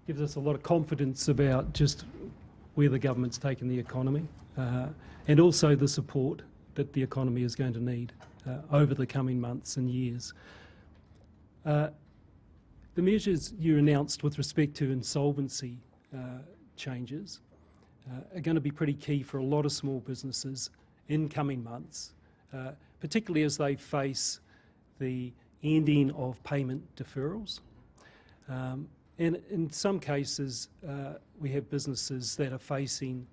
gives us a lot of confidence about just where the government's taken the economy and also the support that the economy is going to need over the coming months and years. The measures you announced with respect to insolvency changes are going to be pretty key for a lot of small businesses in coming months, particularly as they face the ending of payment deferrals. And in some cases, we have businesses that are facing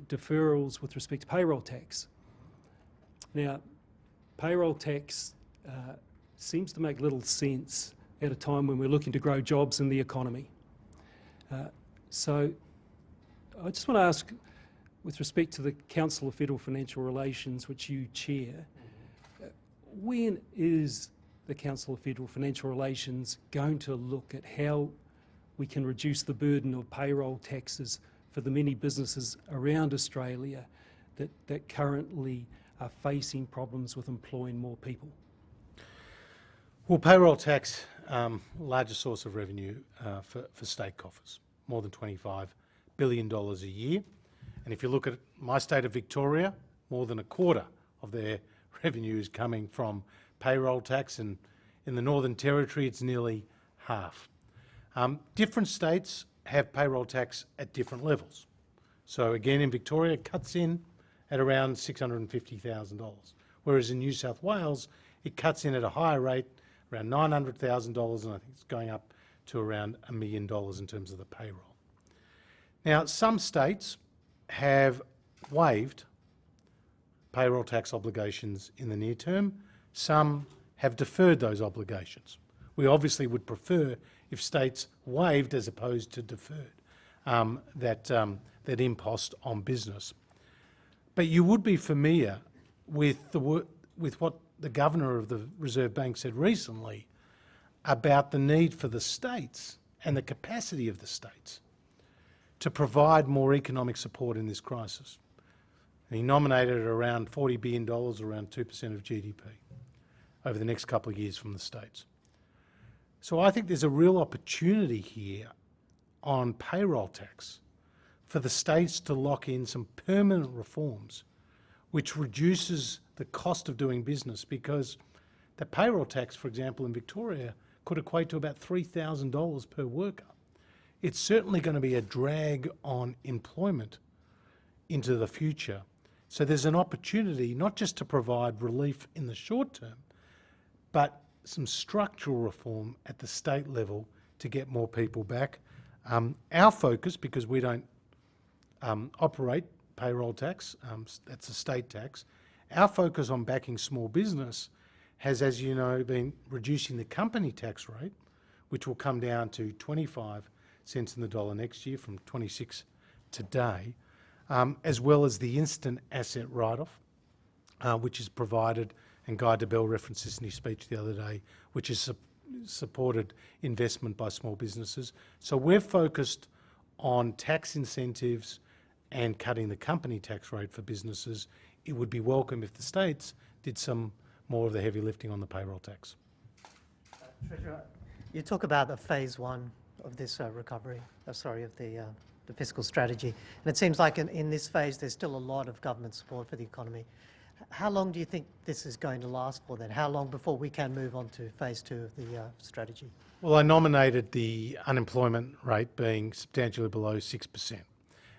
deferrals with respect to payroll tax. Now, payroll tax seems to make little sense at a time when we're looking to grow jobs in the economy. So I just want to ask, with respect to the Council of Federal Financial Relations, which you chair, when is the Council of Federal Financial Relations going to look at how we can reduce the burden of payroll taxes for the many businesses around Australia that currently are facing problems with employing more people? Well, payroll tax, largest source of revenue for state coffers, more than $25 billion a year. And if you look at my state of Victoria, more than a quarter of their revenue is coming from payroll tax, and in the Northern Territory it's nearly half. Different states have payroll tax at different levels. So again, in Victoria it cuts in at around $650,000, whereas in New South Wales it cuts in at a higher rate, around $900,000, and I think it's going up to around $1 million in terms of the payroll. Now, some states have waived payroll tax obligations in the near term. Some have deferred those obligations. We obviously would prefer if states waived as opposed to deferred that impost on business. But you would be familiar with what the Governor of the Reserve Bank said recently about the need for the states and the capacity of the states to provide more economic support in this crisis. And he nominated around $40 billion, around 2% of GDP, over the next couple of years from the states. So I think there's a real opportunity here on payroll tax for the states to lock in some permanent reforms which reduces the cost of doing business, because the payroll tax, for example, in Victoria could equate to about $3,000 per worker. It's certainly going to be a drag on employment into the future. So there's an opportunity not just to provide relief in the short term, but some structural reform at the state level to get more people back. Our focus, because we don't operate payroll tax, that's a state tax, our focus on backing small business has, as you know, been reducing the company tax rate, which will come down to 25 cents in the dollar next year from 26 today, as well as the instant asset write-off, which is provided, and Guy Debelle referenced this in his speech the other day, which is supported investment by small businesses. So we're focused on tax incentives and cutting the company tax rate for businesses. It would be welcome if the states did some more of the heavy lifting on the payroll tax. Treasurer, you talk about the phase one of this recovery, of the fiscal strategy, and it seems like in this phase there's still a lot of government support for the economy. How long do you think this is going to last for then? How long before we can move on to phase two of the strategy? Well, I nominated the unemployment rate being substantially below 6%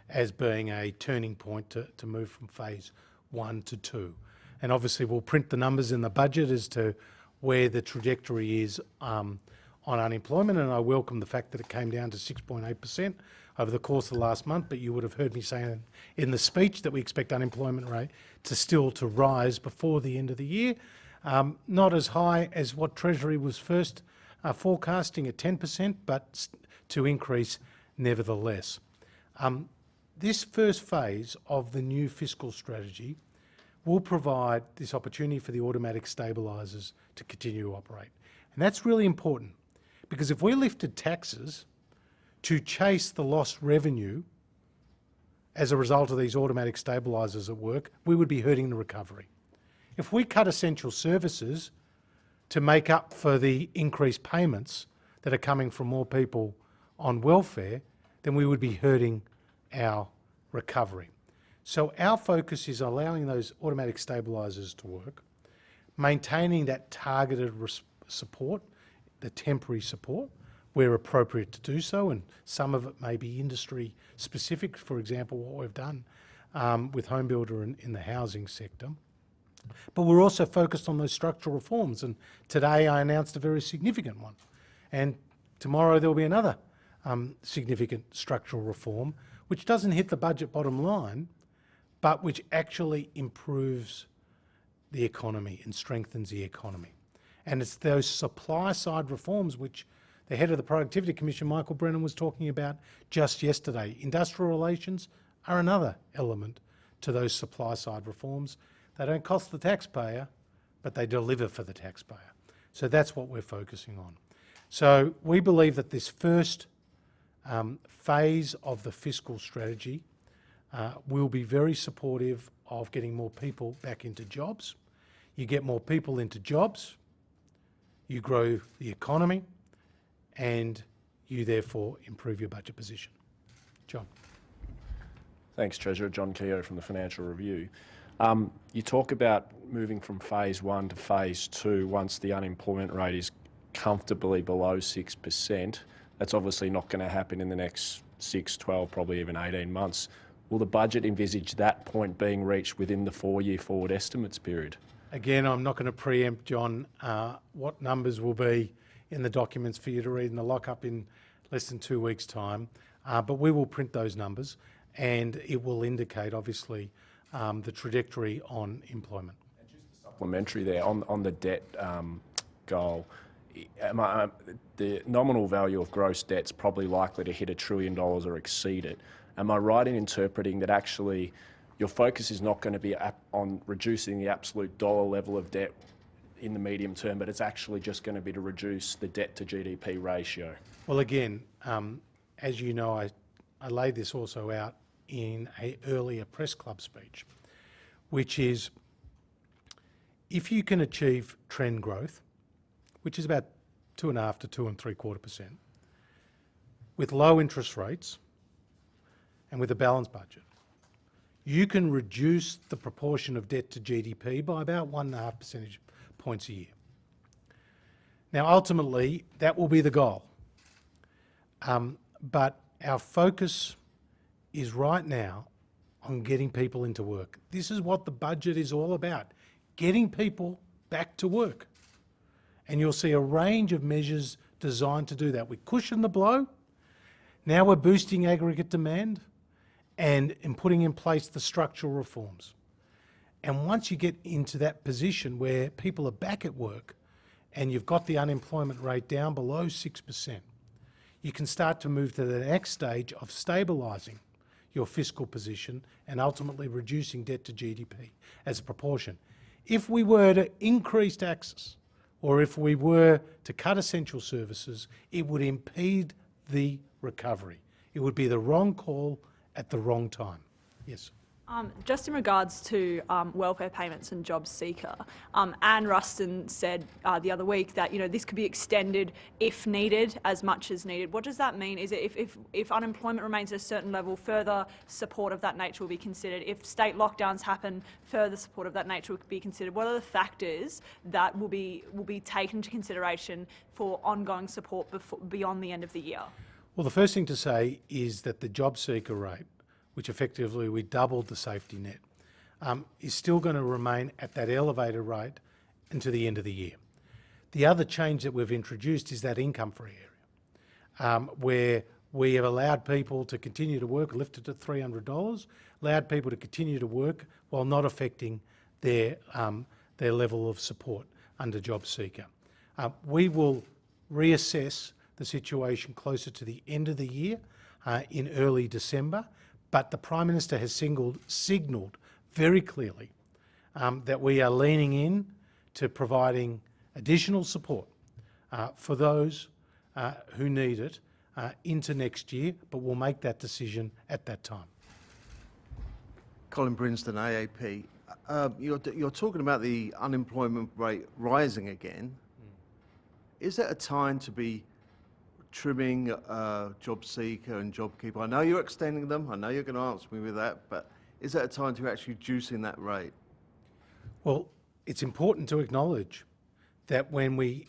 as being a turning point to move from phase 1 to 2. And obviously we'll print the numbers in the budget as to where the trajectory is on unemployment, and I welcome the fact that it came down to 6.8% over the course of the last month, but you would have heard me say in the speech that we expect unemployment rate to rise before the end of the year. Not as high as what Treasury was first forecasting at 10%, but to increase nevertheless. This first phase of the new fiscal strategy will provide this opportunity for the automatic stabilisers to continue to operate. And that's really important, because if we lifted taxes to chase the lost revenue as a result of these automatic stabilisers at work, we would be hurting the recovery. If we cut essential services to make up for the increased payments that are coming from more people on welfare, then we would be hurting our recovery. So our focus is allowing those automatic stabilisers to work, maintaining that targeted support, the temporary support, where appropriate to do so, and some of it may be industry specific, for example, what we've done with HomeBuilder in the housing sector. But we're also focused on those structural reforms, and today I announced a very significant one. And tomorrow there'll be another significant structural reform, which doesn't hit the budget bottom line, but which actually improves the economy and strengthens the economy. And it's those supply side reforms which the head of the Productivity Commission, Michael Brennan, was talking about just yesterday. Industrial relations are another element to those supply side reforms. They don't cost the taxpayer, but they deliver for the taxpayer. So that's what we're focusing on. So we believe that this first phase of the fiscal strategy will be very supportive of getting more people back into jobs. You get more people into jobs, you grow the economy, and you therefore improve your budget position. John. Thanks, Treasurer. John Keogh from the Financial Review. You talk about moving from phase 1 to phase 2 once the unemployment rate is comfortably below 6%. That's obviously not going to happen in the next 6, 12, probably even 18 months. Will the budget envisage that point being reached within the 4-year forward estimates period? Again, I'm not going to preempt, John, what numbers will be in the documents for you to read in the lockup in less than 2 weeks' time, but we will print those numbers and it will indicate, obviously, the trajectory on employment. And just a supplementary there, on the debt goal, the nominal value of gross debt's probably likely to hit $1 trillion or exceed it. Am I right in interpreting that actually your focus is not going to be on reducing the absolute dollar level of debt in the medium term, but it's actually just going to be to reduce the debt to GDP ratio? Well, again, as you know, I laid this also out in an earlier press club speech, which is if you can achieve trend growth, which is about 2.5 to 2.75%, with low interest rates and with a balanced budget, you can reduce the proportion of debt to GDP by about 1.5 percentage points a year. Now, ultimately, that will be the goal. But our focus is right now on getting people into work. This is what the budget is all about, getting people back to work. And you'll see a range of measures designed to do that. We cushion the blow. Now we're boosting aggregate demand and putting in place the structural reforms. And once you get into that position where people are back at work and you've got the unemployment rate down below 6%, you can start to move to the next stage of stabilising your fiscal position and ultimately reducing debt to GDP as a proportion. If we were to increase taxes or if we were to cut essential services, it would impede the recovery. It would be the wrong call at the wrong time. Yes. Just in regards to welfare payments and Jobseeker, Anne Ruston said the other week that this could be extended if needed, as much as needed. What does that mean? Is it if unemployment remains at a certain level, further support of that nature will be considered? If state lockdowns happen, further support of that nature will be considered? What are the factors that will be taken into consideration for ongoing support beyond the end of the year? Well, the first thing to say is that the Jobseeker rate, which effectively we doubled the safety net, is still going to remain at that elevated rate until the end of the year. The other change that we've introduced is that income-free area, where we have allowed people to continue to work, lifted to $300, allowed people to continue to work while not affecting their level of support under Jobseeker. We will reassess the situation closer to the end of the year in early December, but the Prime Minister has signalled very clearly that we are leaning in to providing additional support for those who need it into next year, but we'll make that decision at that time. Colin Brinsden, AAP. You're talking about the unemployment rate rising again. Is it a time to be trimming Jobseeker and Jobkeeper? I know you're extending them. I know you're going to answer me with that, but is it a time to actually reducing that rate? Well, it's important to acknowledge that when we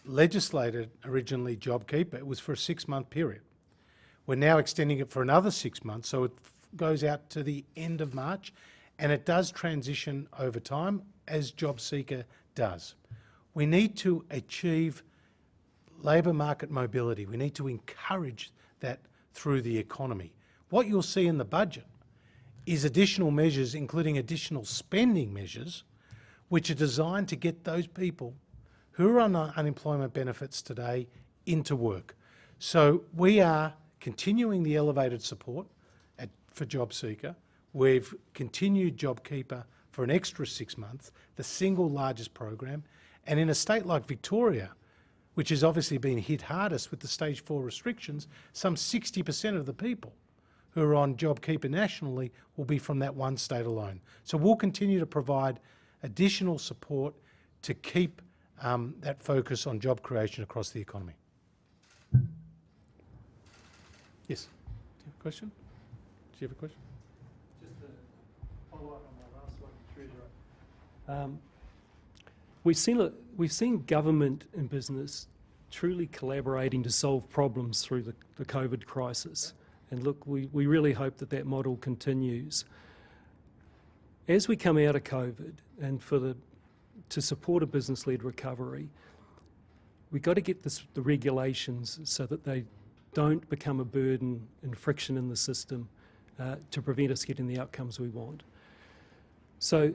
legislated originally JobKeeper, it was for a 6-month period. We're now extending it for another 6 months, so it goes out to the end of March, and it does transition over time, as Jobseeker does. We need to achieve labour market mobility. We need to encourage that through the economy. What you'll see in the budget is additional measures, including additional spending measures, which are designed to get those people who are on unemployment benefits today into work. So we are continuing the elevated support for Jobseeker. We've continued JobKeeper for an extra 6 months, the single largest program. And in a state like Victoria, which has obviously been hit hardest with the stage 4 restrictions, some 60% of the people who are on JobKeeper nationally will be from that one state alone. So we'll continue to provide additional support to keep that focus on job creation across the economy. Yes, do you have a question? Do you have a question? Just to follow up on my last one, Treasurer. We've seen government and business truly collaborating to solve problems through the COVID crisis. And look, we really hope that that model continues. As we come out of COVID and to support a business-led recovery, we've got to get the regulations so that they don't become a burden and friction in the system to prevent us getting the outcomes we want. So,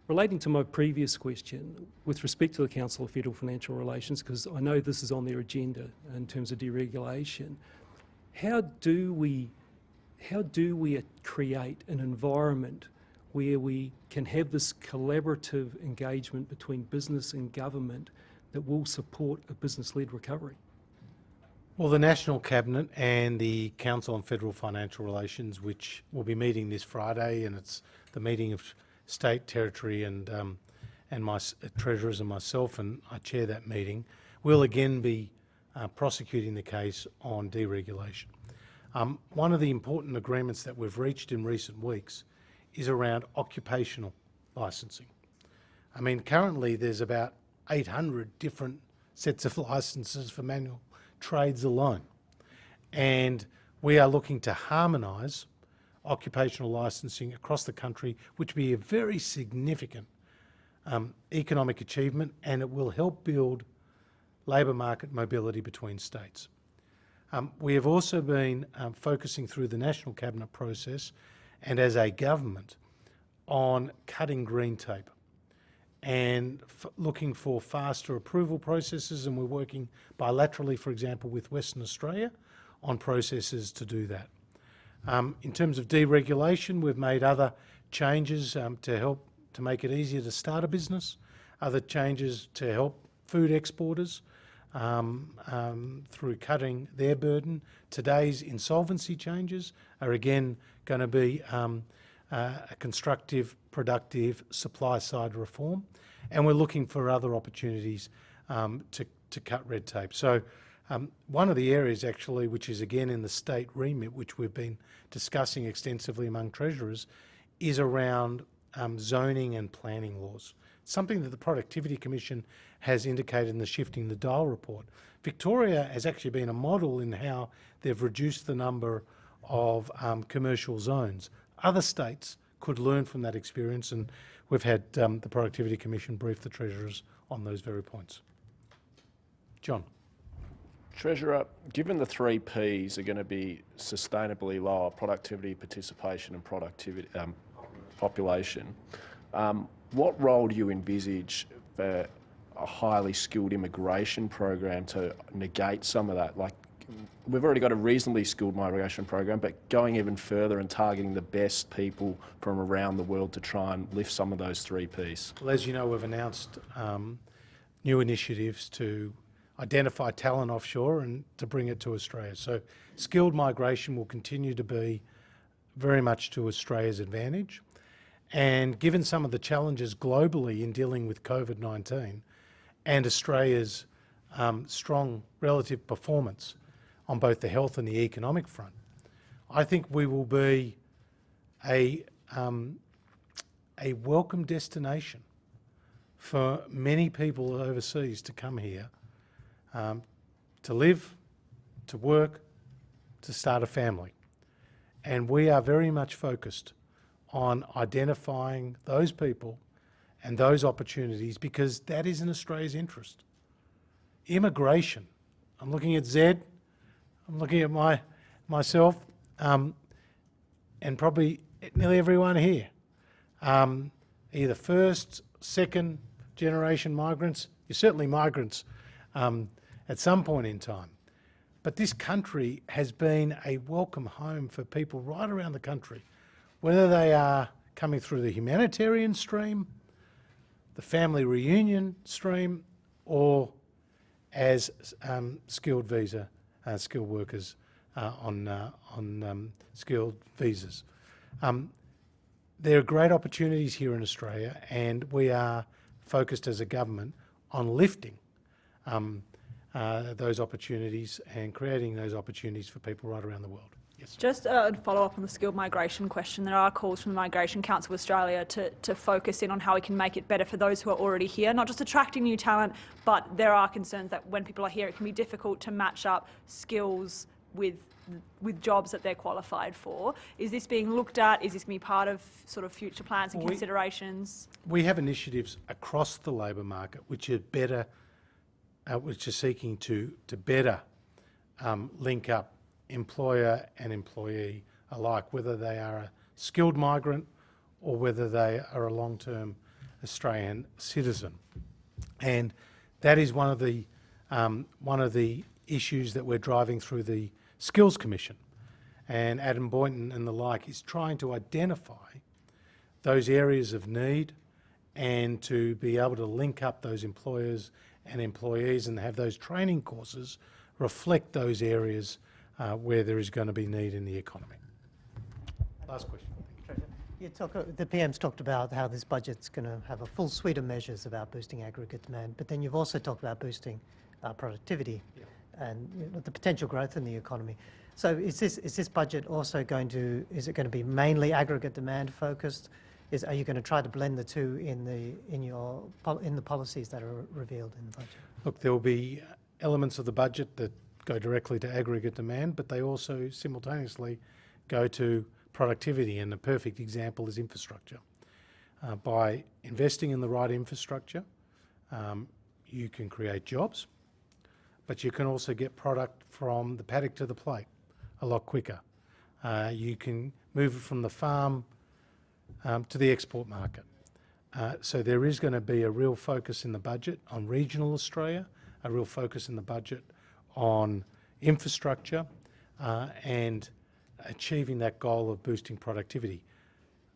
relating to my previous question, with respect to the Council of Federal Financial Relations, because I know this is on their agenda in terms of deregulation, how do we create an environment where we can have this collaborative engagement between business and government that will support a business-led recovery? Well, the National Cabinet and the Council on Federal Financial Relations, which will be meeting this Friday, and it's the meeting of state, territory and my treasurers and myself, and I chair that meeting, will again be prosecuting the case on deregulation. One of the important agreements that we've reached in recent weeks is around occupational licensing. I mean, currently there's about 800 different sets of licences for manual trades alone. And we are looking to harmonise occupational licensing across the country, which will be a very significant economic achievement, and it will help build labour market mobility between states. We have also been focusing through the National Cabinet process and as a government on cutting green tape and looking for faster approval processes, and we're working bilaterally, for example, with Western Australia on processes to do that. In terms of deregulation, we've made other changes to help to make it easier to start a business, other changes to help food exporters through cutting their burden. Today's insolvency changes are again going to be a constructive, productive supply-side reform, and we're looking for other opportunities to cut red tape. So one of the areas actually, which is again in the state remit, which we've been discussing extensively among treasurers, is around zoning and planning laws. Something that the Productivity Commission has indicated in the Shifting the Dial report. Victoria has actually been a model in how they've reduced the number of commercial zones. Other states could learn from that experience, and we've had the Productivity Commission brief the treasurers on those very points. John. Treasurer, given the 3 Ps are going to be sustainably lower, productivity, participation and productivity, population, what role do you envisage for a highly skilled immigration program to negate some of that? Like, we've already got a reasonably skilled migration program, but going even further and targeting the best people from around the world to try and lift some of those 3 Ps. Well, as you know, we've announced new initiatives to identify talent offshore and to bring it to Australia. So skilled migration will continue to be very much to Australia's advantage. And given some of the challenges globally in dealing with COVID-19 and Australia's strong relative performance on both the health and the economic front, I think we will be a welcome destination for many people overseas to come here to live, to work, to start a family. And we are very much focused on identifying those people and those opportunities because that is in Australia's interest. Immigration, I'm looking at Zed, I'm looking at myself, and probably nearly everyone here. Either first, second generation migrants, you're certainly migrants at some point in time. But this country has been a welcome home for people right around the country, whether they are coming through the humanitarian stream, the family reunion stream, or as skilled workers on skilled visas. There are great opportunities here in Australia, and we are focused as a government on lifting those opportunities and creating those opportunities for people right around the world. Yes. Just a follow-up on the skilled migration question. There are calls from the Migration Council of Australia to focus in on how we can make it better for those who are already here, not just attracting new talent, but there are concerns that when people are here, it can be difficult to match up skills with jobs that they're qualified for. Is this being looked at? Is this going to be part of sort of future plans and considerations? We have initiatives across the labour market which are better, which are seeking to better link up employer and employee alike, whether they are a skilled migrant or whether they are a long-term Australian citizen. And that is one of the issues that we're driving through the Skills Commission. And Adam Boynton and the like is trying to identify those areas of need and to be able to link up those employers and employees and have those training courses reflect those areas where there is going to be need in the economy. Last question. The PM's talked about how this budget's going to have a full suite of measures about boosting aggregate demand, but then you've also talked about boosting productivity and the potential growth in the economy. So is this budget also going to be mainly aggregate demand focused? Are you going to try to blend the two in the policies that are revealed in the budget? Look, there will be elements of the budget that go directly to aggregate demand, but they also simultaneously go to productivity, and the perfect example is infrastructure. By investing in the right infrastructure, you can create jobs, but you can also get product from the paddock to the plate a lot quicker. You can move it from the farm to the export market. So there is going to be a real focus in the budget on regional Australia, a real focus in the budget on infrastructure and achieving that goal of boosting productivity.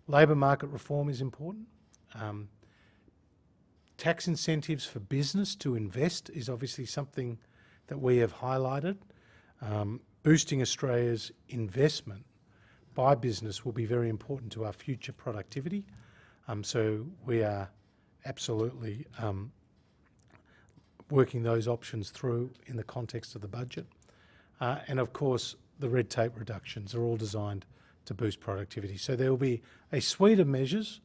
Labour market reform is important. Tax incentives for business to invest is obviously something that we have highlighted. Boosting Australia's investment by business will be very important to our future productivity. So we are absolutely working those options through in the context of the budget. And of course, the red tape reductions are all designed to boost productivity. So there will be a suite of measures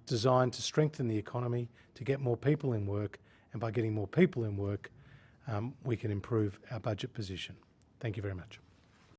designed to strengthen the economy, to get more people in work, and by getting more people in work, we can improve our budget position. Thank you very much.